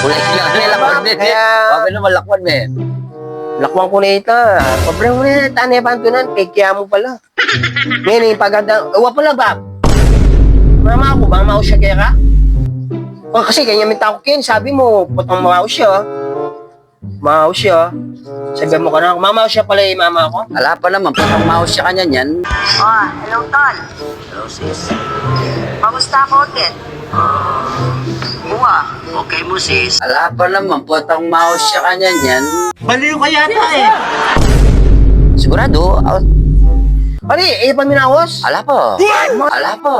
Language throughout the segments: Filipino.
Kulay lang nila lakwan din. Kaya, Bakit naman lakwan eh? lakwang ko na ito. Pobre mo na tanay bantunan, kaya mo pala. Ngayon, yung paganda, uwa pala ba? Mama ako, ba mao siya kaya ka? O kasi ganyan may tako kin, sabi mo, putang mao siya. Mao siya. Sabi mo ka na, mama siya pala yung mama ko. Ala pa naman, putang mouse siya kanya niyan. Oh, hello, Tol. Hello sis. Kamusta ako, Ted? Buwa. Okay mo sis. Ala pa naman, putang mouse siya kanya niyan. Baliw ka yata eh. Sigurado? Ano eh, paminawos? Ala po. Ala po.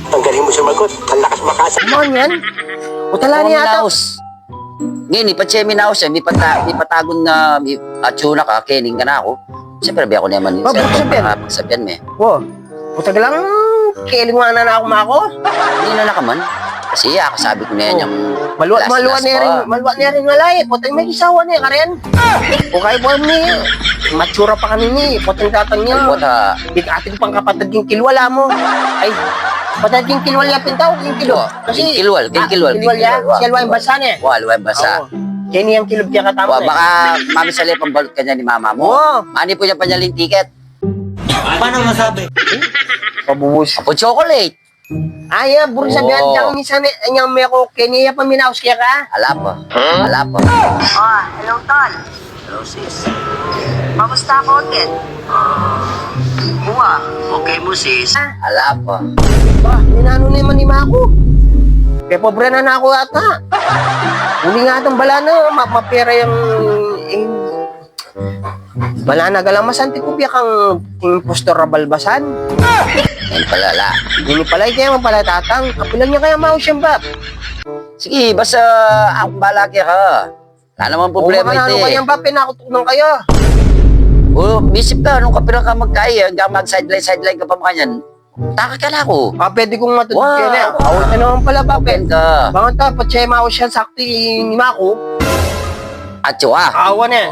Ang galing mo sumagot. Ang lakas makasa. Ano yan? Utala Oo, niya ata. minaos. Ngayon, ipatsya minaos siya. May patagon na may atsuna ka, kening ka na ako. Siyempre, biya ko naman yun. Bakit sabihan? Pagsabihan me. Oh, utag lang, kilingwa na ako mako. Hindi na nakaman. Kasi sabi ko na yan yung Maluwat niya rin ngalay. Putang may isawa niya ka rin. O kaya po ni, matsura pa kami ni, putang tatang niya. Wata. Ating pang kapatid yung kilwala mo. Ay, patad yung kilwal ya pintaw, yung kilo. Kilwal. Kilwal ya, kilwal yung basa niya. Wala, luway basa. Kaya niyang kilog niya katama Wa, baka mami sa lepang balot ka niya ni mama mo. Oo. Mani po niya panyaling ticket. Paano masabi? Pabuhos. Apo chocolate. Ay, buro sabihan Oo. diyang minsan niyang may ko, kaya niya paminaos kaya ka. Ala po. Ala po. Oh, hello, Tol. Hello sis. Kamusta ako, Ted? Buwa. Okay mo sis. Ala po. Ba, minano naman ni Mako. Kaya pobre na ako ata. Uli nga itong bala na, mapera yung... Bala na galang masanti ko biya kang impostor rabalbasan. Yan pala la. Hindi pala kaya mo pala tatang. Kapilang niya kaya mao siyang bab. Sige, basta akong balaki ka. Wala naman O problema mga ito ano eh. kayang bab, pinakutunan kayo. O, misip ka, nung kapila ka magkaya, hanggang mag-sideline ka pa makanyan, taka ka na ako. Pwede kong matutog Wow. yan eh. Awit na naman pala bab eh. Open ka. Bangon ta, patsaya mao siya sakti ni Mako. At siya, Awan eh.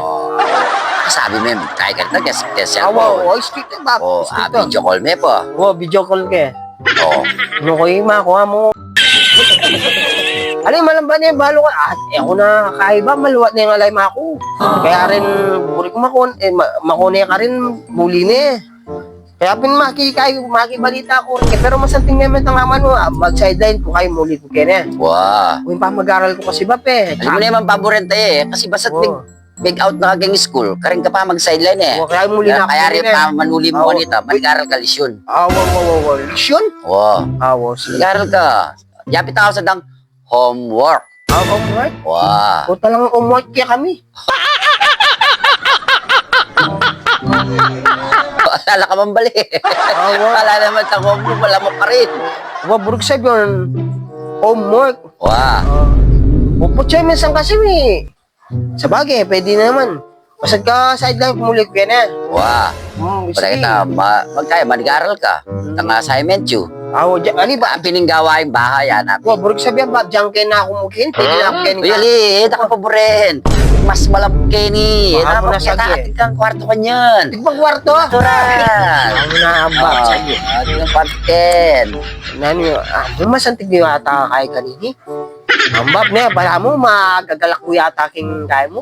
sabi mo, kaya ka na, kasi Awa, ako. o, speak na bab. O, Speak to. video call me po. O, video call ke. O, Ano ko yung Mako ha mo? Alay, malamba niya, balo ka. Ako na kakaiba, maluwat na yung alay Mako. Kaya rin, buri ko makone ka rin, muli na eh. Kaya makibalita ko rin. Pero masanting naman ang aman mo, mag-sideline ko kayo, muli ko kaya na. wow. Kung pa mag-aral ko kasi ba, pe. Alam mo na yung paborente eh, kasi basta't Oo. big out na kagang school, karing ka pa mag-sideline eh. Kaya muli na ako. Kaya rin pa manuli mo Oo. kanita, mag-aral ka lisyon. Awa. Lisyon? Wow. Awa, sige. Mag-aral ka. Yapit ako sa dang homework. Homework? Wow. O talang homework kaya kami. Alala ka mambali. Wala naman sa homework, wala mo pa rin. Burug sa yun, homework. Wow. Puputsa minsan kasi eh. Sa bagay, pwede na naman. Basta ka sideline, pumulik ko yan eh. Wow. Para Sige. kita, magkaya, mag-aral ka. Ang assignment you. Awo, ali ba? Ang pininggawa yung bahay, hanap. Burug sabihan ba, diyan kayo na ako mughin. Pwede na ako kayo Uy, ali, nakapaborin. Mas malapke ni. Baka mo na Napakita, sagi. atin kang kwarto ka niyan. Tigbang kwarto. Natural. Ako na ang bab sa iyo. Atin ang kwarto ken. Nani, masantig niyo ata kay kanini. Ang bab niya, bala mo, magagalak ko yata king kaya mo.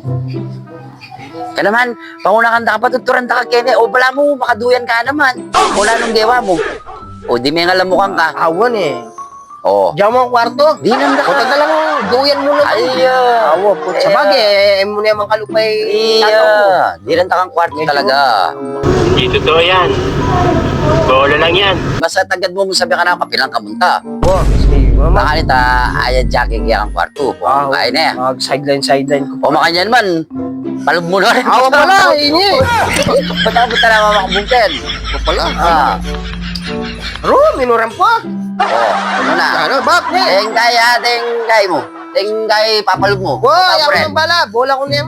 Ka naman, panguna kang nakapatuturan ka kene. O bala mo, makaduyan ka naman. Wala nung dewa mo. O di may ngalamukan ka. Awan eh. O. Diyan mo ang kwarto. Di nanda O ka. taga lang, duyan mo lang. Ay, Awo, sa bagay, mo na yung kalupay. Iya. Di nanda kang kwarto talaga. Hindi totoo yan. Bola lang yan. Basta tagad mo sabi ka na kapilang kamunta. Oh, sige, mama. Baka nita, ayan jacking kaya kang kwarto. Kung kain na. Mag-sideline ko. O makanyan man. Palog mo na rin. Awa pala, ini. Ba't ako punta na mamakabungken? O pala. Ah. Ro, minuram po. Ano na? Ano, bab, ne? Tengkay mo. Tengkay papalog mo. Boy, ako Papren. ng bala. Bola ko niyan.